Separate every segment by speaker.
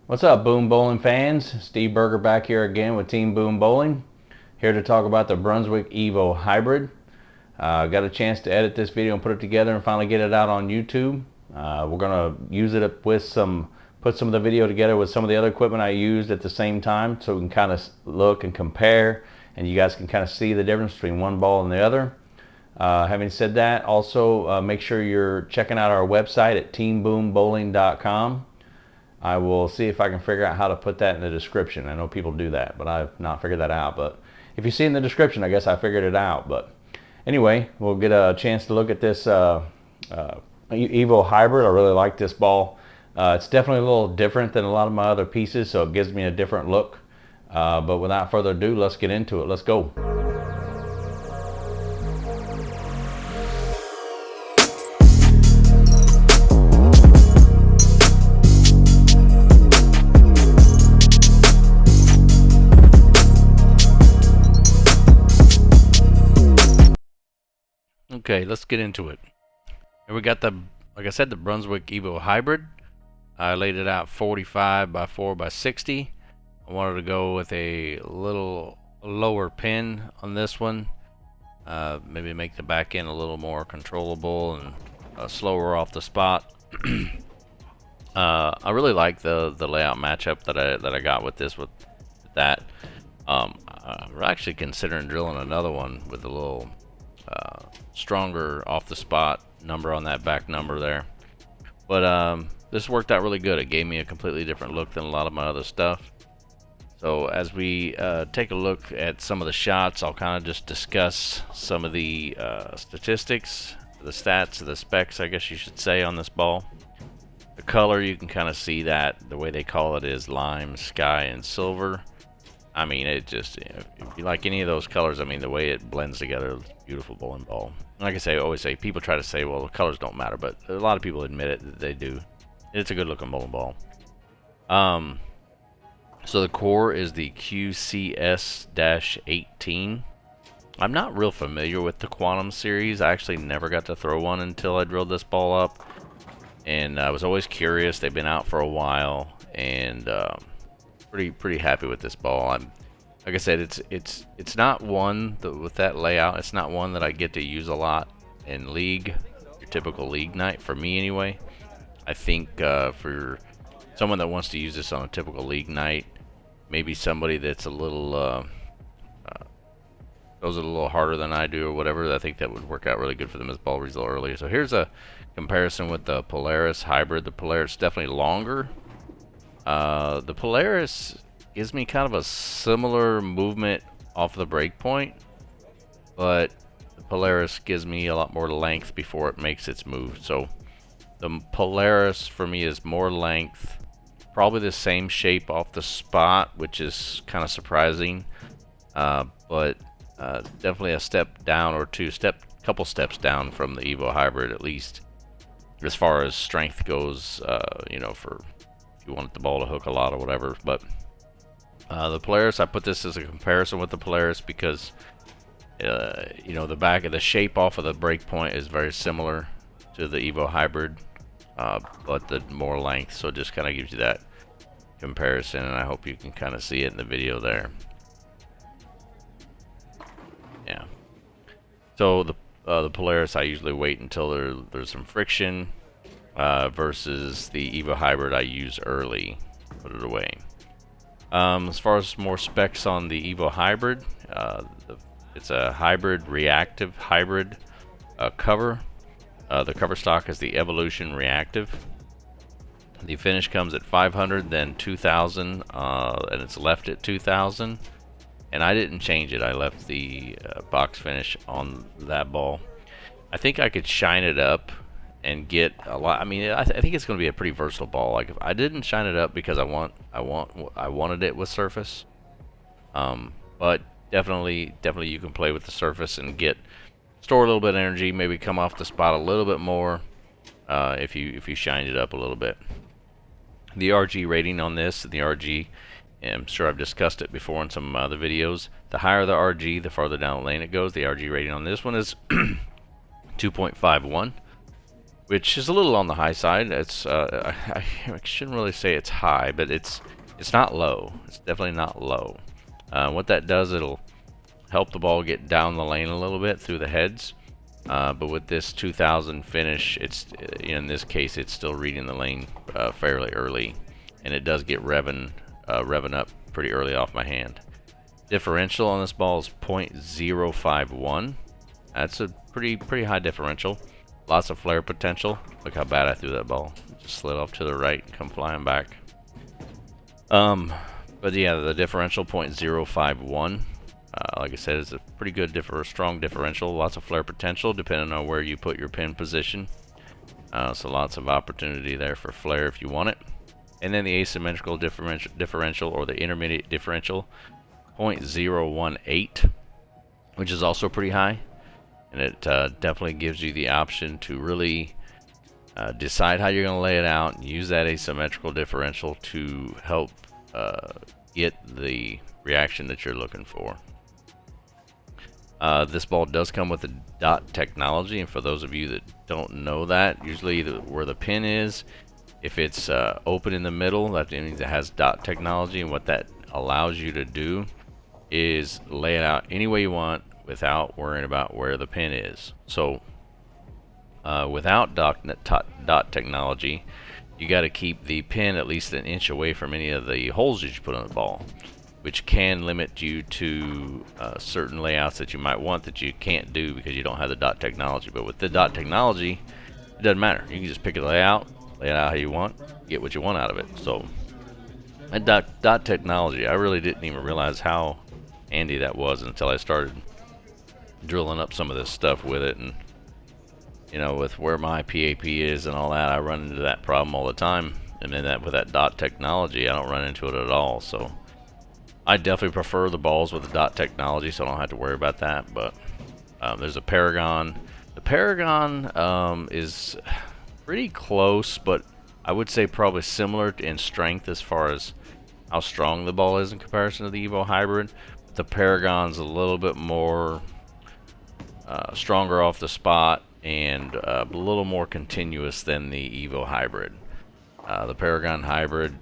Speaker 1: What's up, Boom Bowling fans? Steve Berger back here again with Team Boom Bowling. Here to talk about the Brunswick EVO Hybrid. Got a chance to edit this video and put it together and finally get it out on YouTube. We're gonna use it with put some of the video together with some of the other equipment I used at the same time, so we can kind of look and compare, and you guys can kind of see the difference between one ball and the other. Having said that, also make sure you're checking out our website at teamboombowling.com. I will see if I can figure out how to put that in the description. I know people do that, but I've not figured that out. But if you see in the description, I guess I figured it out. But anyway, we'll get a chance to look at this EVO Hybrid. I really like this ball. It's definitely a little different than a lot of my other pieces, so it gives me a different look. But without further ado, let's get into it. Let's go. Okay, let's get into it. Here we got like I said, the Brunswick EVO Hybrid. I laid it out 45 by 4 by 60. I wanted to go with a little lower pin on this one. Maybe make the back end a little more controllable and slower off the spot. I really like the layout matchup that I got with this with that. We're actually considering drilling another one with a little stronger off the spot number on that back number there, but this worked out really good. It gave me a completely different look than a lot of my other stuff. So as we take a look at some of the shots, I'll kind of just discuss some of the statistics, the stats, the specs, I guess you should say, on this ball. The color, you can kind of see that the way they call it is lime, sky, and silver. I mean, it just, if you like any of those colors, I mean, the way it blends together, it's a beautiful bowling ball. Like I say, I always say, people try to say, well, the colors don't matter, but a lot of people admit it that they do. It's a good looking bowling ball. So the core is the QCS-18. I'm not real familiar with the Quantum series. I actually never got to throw one until I drilled this ball up. And I was always curious. They've been out for a while, and pretty happy with this ball. Like I said, it's not one that, with that layout, it's not one that I get to use a lot in league, your typical league night, for me anyway. I think for someone that wants to use this on a typical league night, maybe somebody that's a little goes it a little harder than I do or whatever, I think that would work out really good for them as ball reads a little earlier. So here's a comparison with the Polaris Hybrid. The Polaris is definitely longer. The Polaris gives me kind of a similar movement off the break point, but the Polaris gives me a lot more length before it makes its move. So the Polaris for me is more length, probably the same shape off the spot, which is kind of surprising, but definitely a step down or couple steps down from the EVO Hybrid, at least as far as strength goes, you know, for if you want the ball to hook a lot or whatever. But the Polaris, I put this as a comparison with the Polaris because you know, the back of the shape off of the break point is very similar to the EVO Hybrid, but the more length, so it just kind of gives you that comparison, and I hope you can kind of see it in the video there. Yeah. So the Polaris, I usually wait until there's some friction, versus the EVO Hybrid I use early, put it away. As far as more specs on the EVO Hybrid, it's a hybrid reactive hybrid cover. The cover stock is the Evolution Reactive. The finish comes at 500, then 2000, and it's left at 2000. And I didn't change it. I left the box finish on that ball. I think I could shine it up and get a lot. I mean, I think it's going to be a pretty versatile ball. Like, if I didn't shine it up because I wanted it with surface, but definitely you can play with the surface and store a little bit of energy, maybe come off the spot a little bit more if you shined it up a little bit. The RG rating on this, the RG, I'm sure I've discussed it before in some other videos. The higher the RG, the farther down the lane it goes. The RG rating on this one is 2.51. which is a little on the high side. It's I shouldn't really say it's high, but it's not low. It's definitely not low. What that does, it'll help the ball get down the lane a little bit through the heads. But with this 2000 finish, it's in this case it's still reading the lane fairly early, and it does get revving up pretty early off my hand. Differential on this ball is 0.051. That's a pretty high differential. Lots of flare potential. Look how bad I threw that ball. It just slid off to the right, come flying back. But yeah, the differential 0.051. Like I said, it's a pretty good strong differential. Lots of flare potential depending on where you put your pin position. So lots of opportunity there for flare if you want it. And then the asymmetrical differential or the intermediate differential, 0.018, which is also pretty high. And it definitely gives you the option to really decide how you're going to lay it out and use that asymmetrical differential to help get the reaction that you're looking for. This ball does come with the dot technology, and for those of you that don't know that, usually where the pin is, if it's open in the middle, that means it has dot technology, and what that allows you to do is lay it out any way you want without worrying about where the pin is. So without dot technology, you got to keep the pin at least an inch away from any of the holes that you put on the ball, which can limit you to certain layouts that you might want that you can't do because you don't have the dot technology. But with the dot technology, it doesn't matter. You can just pick a layout, lay it out how you want, get what you want out of it. So that dot technology, I really didn't even realize how handy that was until I started drilling up some of this stuff with it. And you know, with where my PAP is and all that, I run into that problem all the time. And then with that dot technology, I don't run into it at all. So I definitely prefer the balls with the dot technology, so I don't have to worry about that. But there's a Paragon. The Paragon is pretty close, but I would say probably similar in strength as far as how strong the ball is in comparison to the Evo Hybrid. But the Paragon's a little bit more stronger off the spot and a little more continuous than the Evo Hybrid. The Paragon Hybrid,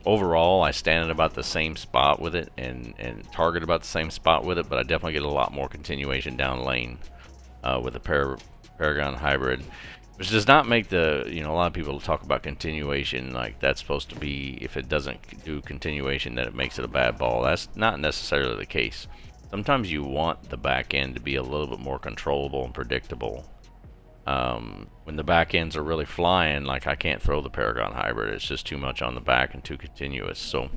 Speaker 1: overall, I stand at about the same spot with it and target about the same spot with it, but I definitely get a lot more continuation down lane with the Paragon Hybrid, which does not make the, a lot of people talk about continuation like that's supposed to be, if it doesn't do continuation, that it makes it a bad ball. That's not necessarily the case. Sometimes you want the back end to be a little bit more controllable and predictable. When the back ends are really flying, like I can't throw the Paragon Hybrid. It's just too much on the back and too continuous. So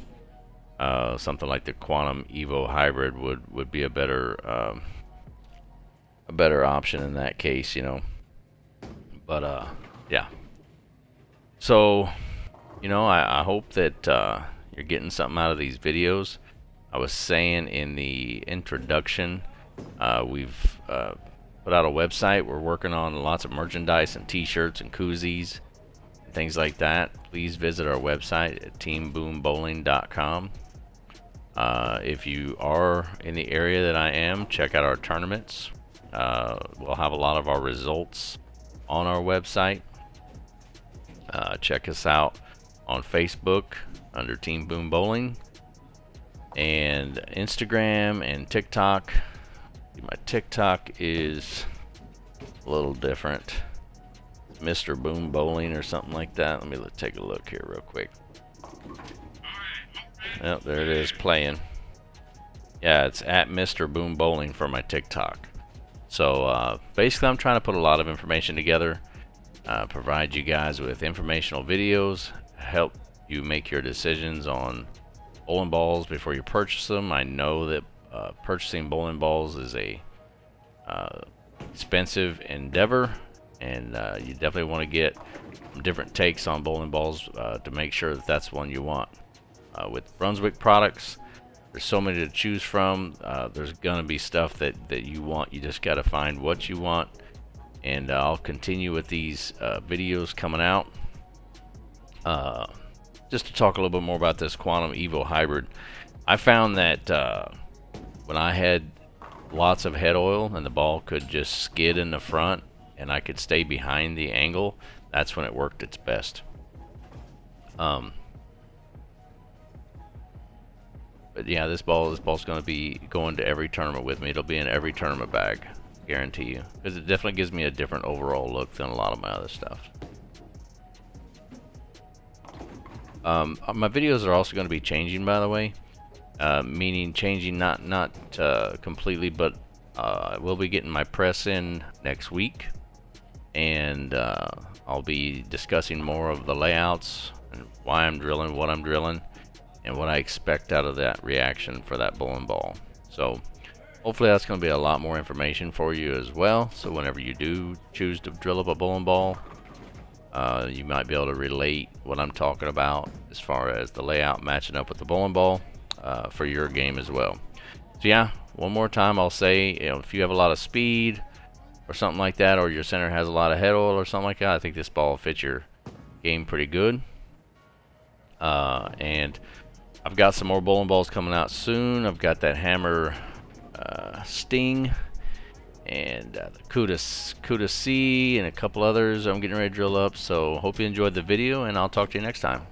Speaker 1: something like the Quantum EVO Hybrid would be a better option in that case, But yeah. So I hope that you're getting something out of these videos. I was saying in the introduction, we've put out a website. We're working on lots of merchandise and t-shirts and koozies and things like that. Please visit our website at teamboombowling.com. If you are in the area that I am, check out our tournaments. We'll have a lot of our results on our website. Check us out on Facebook under Team Boom Bowling, and Instagram and TikTok. My TikTok is a little different. Mr. Boom Bowling or something like that. Let me take a look here real quick. Yep, there it is playing. Yeah, it's at Mr. Boom Bowling for my TikTok. So basically I'm trying to put a lot of information together, provide you guys with informational videos, help you make your decisions on bowling balls before you purchase them. I know that purchasing bowling balls is a expensive endeavor, and you definitely want to get different takes on bowling balls to make sure that that's one you want. With Brunswick products, there's so many to choose from. There's gonna be stuff that you want. You just gotta find what you want, and I'll continue with these videos coming out. Just to talk a little bit more about this Quantum EVO Hybrid, I found that when I had lots of head oil and the ball could just skid in the front and I could stay behind the angle, that's when it worked its best. But yeah, this ball's going to be going to every tournament with me. It'll be in every tournament bag, guarantee you, because it definitely gives me a different overall look than a lot of my other stuff. My videos are also going to be changing, by the way, meaning changing not completely, but we'll be getting my press in next week, and I'll be discussing more of the layouts and why I'm drilling, what I'm drilling, and what I expect out of that reaction for that bowling ball. So hopefully that's going to be a lot more information for you as well, so whenever you do choose to drill up a bowling ball, you might be able to relate what I'm talking about as far as the layout matching up with the bowling ball for your game as well. So yeah, one more time I'll say, you know, if you have a lot of speed or something like that, or your center has a lot of head oil or something like that, I think this ball will fit your game pretty good. And I've got some more bowling balls coming out soon. I've got that Hammer Sting and the Cuda C and a couple others I'm getting ready to drill up. So hope you enjoyed the video, and I'll talk to you next time.